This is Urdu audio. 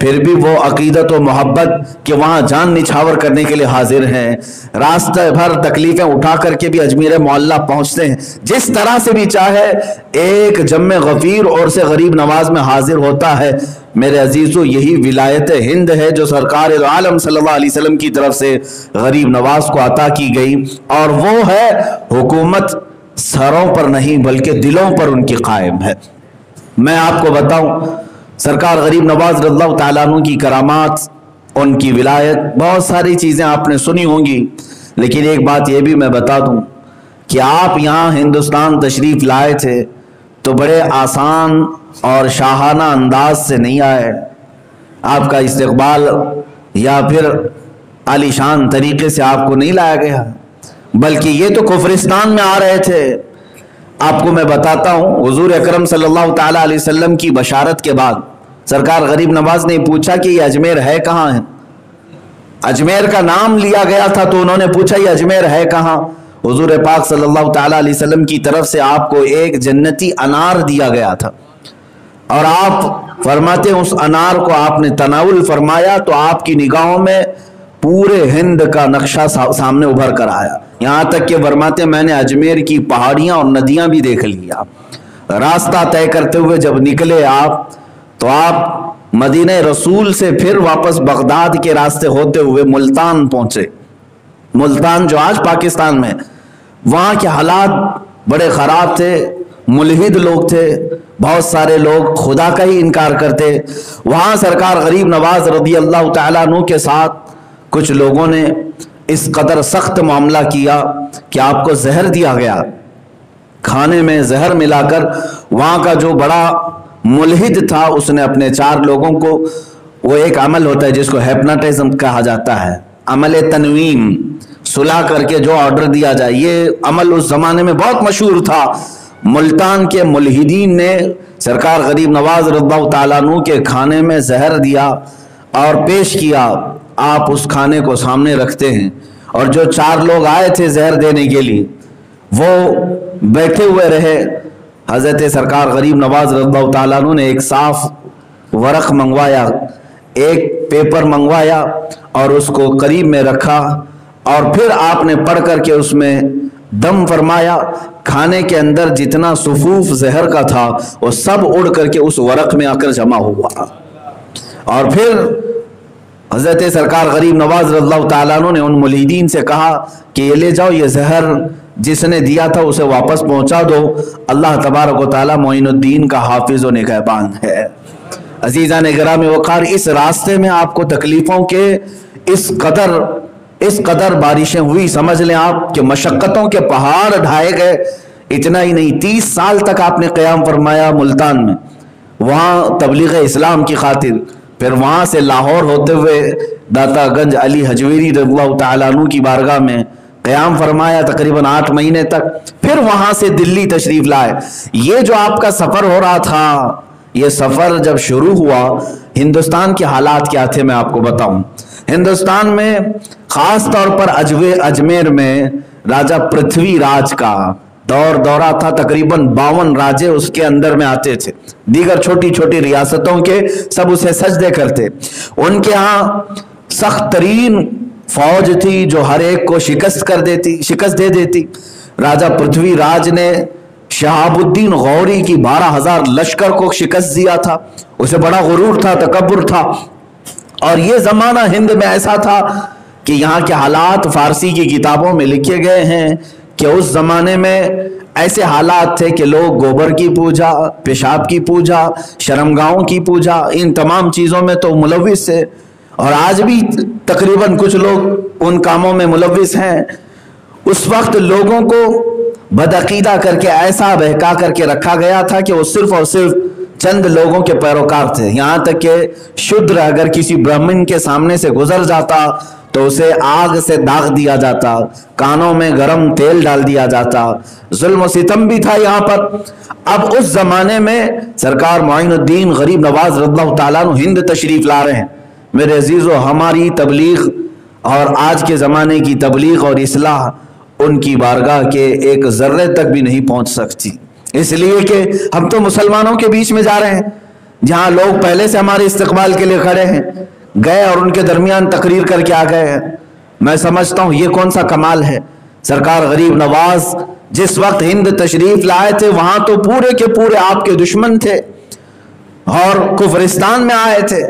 پھر بھی وہ عقیدت و محبت کہ وہاں جان نچھاور کرنے کے لیے حاضر ہیں، راستہ بھر تکلیفیں اٹھا کر کے بھی اجمیر معلیٰ پہنچتے ہیں، جس طرح سے بھی چاہے ایک جم غفیر اور سے غریب نواز میں حاضر ہوتا ہے۔ میرے عزیزو، یہی ولایت ہند ہے جو سرکار عالم صلی اللہ علیہ وسلم کی طرف سے غریب نواز کو عطا کی گئی، اور وہ ہے حکومت سروں پر نہیں بلکہ دلوں پر ان کی قائم ہے۔ میں آپ کو بتاؤں، سرکار غریب نواز رضی اللہ تعالیٰ عنہ کی کرامات، ان کی ولایت، بہت ساری چیزیں آپ نے سنی ہوں گی، لیکن ایک بات یہ بھی میں بتا دوں کہ آپ یہاں ہندوستان تشریف لائے تھے تو بڑے آسان اور شاہانہ انداز سے نہیں آئے۔ آپ کا استقبال یا پھر عالی شان طریقے سے آپ کو نہیں لایا گیا، بلکہ یہ تو کفرستان میں آ رہے تھے۔ آپ کو میں بتاتا ہوں، حضور اکرم صلی اللہ تعالیٰ علیہ وسلم کی بشارت کے بعد سرکار غریب نواز نے پوچھا کہ یہ اجمیر ہے کہاں ہے؟ اجمیر کا نام لیا گیا تھا تو انہوں نے پوچھا یہ اجمیر ہے کہاں؟ حضور پاک صلی اللہ تعالیٰ علیہ وسلم کی طرف سے آپ کو ایک جنتی انار دیا گیا تھا، اور آپ فرماتے ہیں اس انار کو آپ نے تناول فرمایا تو آپ کی نگاہوں میں پورے ہند کا نقشہ سامنے ابھر کر آیا، یہاں تک کہ فرماتے ہیں میں نے اجمیر کی پہاڑیاں اور ندیاں بھی دیکھ لیا۔ راستہ طے کرتے ہوئے جب نکلے آپ تو آپ مدینہ رسول سے پھر واپس بغداد کے راستے ہوتے ہوئے ملتان پہنچے۔ ملتان جو آج پاکستان میں، وہاں کے حالات بڑے خراب تھے، ملحد لوگ تھے، بہت سارے لوگ خدا کا ہی انکار کرتے۔ وہاں سرکار غریب نواز رضی اللہ تعالیٰ عنہ کے ساتھ کچھ لوگوں نے اس قدر سخت معاملہ کیا کہ آپ کو زہر دیا گیا، کھانے میں زہر ملا کر۔ وہاں کا جو بڑا ملحد تھا اس نے اپنے 4 لوگوں کو، وہ ایک عمل ہوتا ہے جس کو ہیپناٹزم کہا جاتا ہے، عمل تنویم، سلا کر کے جو آرڈر دیا جائے، یہ عمل اس زمانے میں بہت مشہور تھا۔ ملتان کے ملحدین نے سرکار غریب نواز رضی اللہ تعالیٰ عنہ کے کھانے میں زہر دیا اور پیش کیا۔ آپ اس کھانے کو سامنے رکھتے ہیں، اور جو 4 لوگ آئے تھے زہر دینے کے لیے وہ بیٹھے ہوئے رہے۔ حضرت سرکار غریب نواز رضی اللہ تعالیٰ عنہ نے ایک صاف ورق منگوایا، ایک پیپر منگوایا اور اس کو قریب میں رکھا، اور پھر آپ نے پڑھ کر کے اس میں دم فرمایا۔ کھانے کے اندر جتنا صفوف زہر کا تھا وہ سب اڑ کر کے اس ورق میں آ کر جمع ہوا، اور پھر حضرت سرکار غریب نواز رضی اللہ تعالیٰ عنہ نے ان ملحدین سے کہا کہ یہ لے جاؤ، یہ زہر جس نے دیا تھا اسے واپس پہنچا دو، اللہ تبارک و تعالیٰ معین الدین کا حافظ و نگہبان ہے۔ عزیزان گرامی وقار، اس راستے میں آپ کو تکلیفوں کے اس قدر بارشیں ہوئی، سمجھ لیں آپ کہ مشقتوں کے پہاڑ ڈھائے گئے۔ اتنا ہی نہیں، 30 سال تک آپ نے قیام فرمایا ملتان میں، وہاں تبلیغ اسلام کی خاطر۔ پھر وہاں سے لاہور ہوتے ہوئے داتا گنج علی حجویری رضی اللہ تعالیٰ عنہ کی بارگاہ میں قیام فرمایا تقریباً 8 مہینے تک۔ پھر وہاں سے دلی تشریف لائے۔ یہ جو آپ کا سفر ہو رہا تھا، یہ سفر جب شروع ہوا، ہندوستان کے حالات کیا تھے میں آپ کو بتاؤں۔ ہندوستان میں خاص طور پر اجمیر میں راجہ پرتھوی راج کا دورہ تھا، تقریباً 52 راجے اس کے اندر میں آتے تھے، دیگر چھوٹی چھوٹی ریاستوں کے سب اسے سجدے کرتے۔ ان کے ہاں سخت ترین فوج تھی جو ہر ایک کو شکست دے دیتی۔ راجہ پرتھوی راج نے شہاب الدین غوری کی 12,000 لشکر کو شکست دیا تھا، اسے بڑا غرور تھا، تکبر تھا۔ اور یہ زمانہ ہند میں ایسا تھا کہ یہاں کے حالات فارسی کی کتابوں میں لکھے گئے ہیں کہ اس زمانے میں ایسے حالات تھے کہ لوگ گوبر کی پوجا، پیشاب کی پوجا، شرمگاہوں کی پوجا، ان تمام چیزوں میں تو ملوث ہے، اور آج بھی تقریباً کچھ لوگ ان کاموں میں ملوث ہیں۔ اس وقت لوگوں کو بدعقیدہ کر کے ایسا بہکا کر کے رکھا گیا تھا کہ وہ صرف اور صرف چند لوگوں کے پیروکار تھے، یہاں تک کہ شودر اگر کسی برہمن کے سامنے سے گزر جاتا تو اسے آگ سے داغ دیا جاتا، کانوں میں گرم تیل ڈال دیا جاتا، ظلم و ستم بھی تھا یہاں پر۔ اب اس زمانے میں سرکار معین الدین غریب نواز رضی اللہ تعالیٰ عنہ ہند تشریف لا رہے ہیں۔ میرے عزیزو، ہماری تبلیغ اور آج کے زمانے کی تبلیغ اور اصلاح ان کی بارگاہ کے ایک ذرے تک بھی نہیں پہنچ سکتی، اس لیے کہ ہم تو مسلمانوں کے بیچ میں جا رہے ہیں، جہاں لوگ پہلے سے ہمارے استقبال کے لیے کھڑے ہیں، گئے اور ان کے درمیان تقریر کر کے آ گئے ہیں۔ میں سمجھتا ہوں یہ کون سا کمال ہے۔ سرکار غریب نواز جس وقت ہند تشریف لائے تھے وہاں تو پورے کے پورے آپ کے دشمن تھے اور کفرستان میں آئے تھے،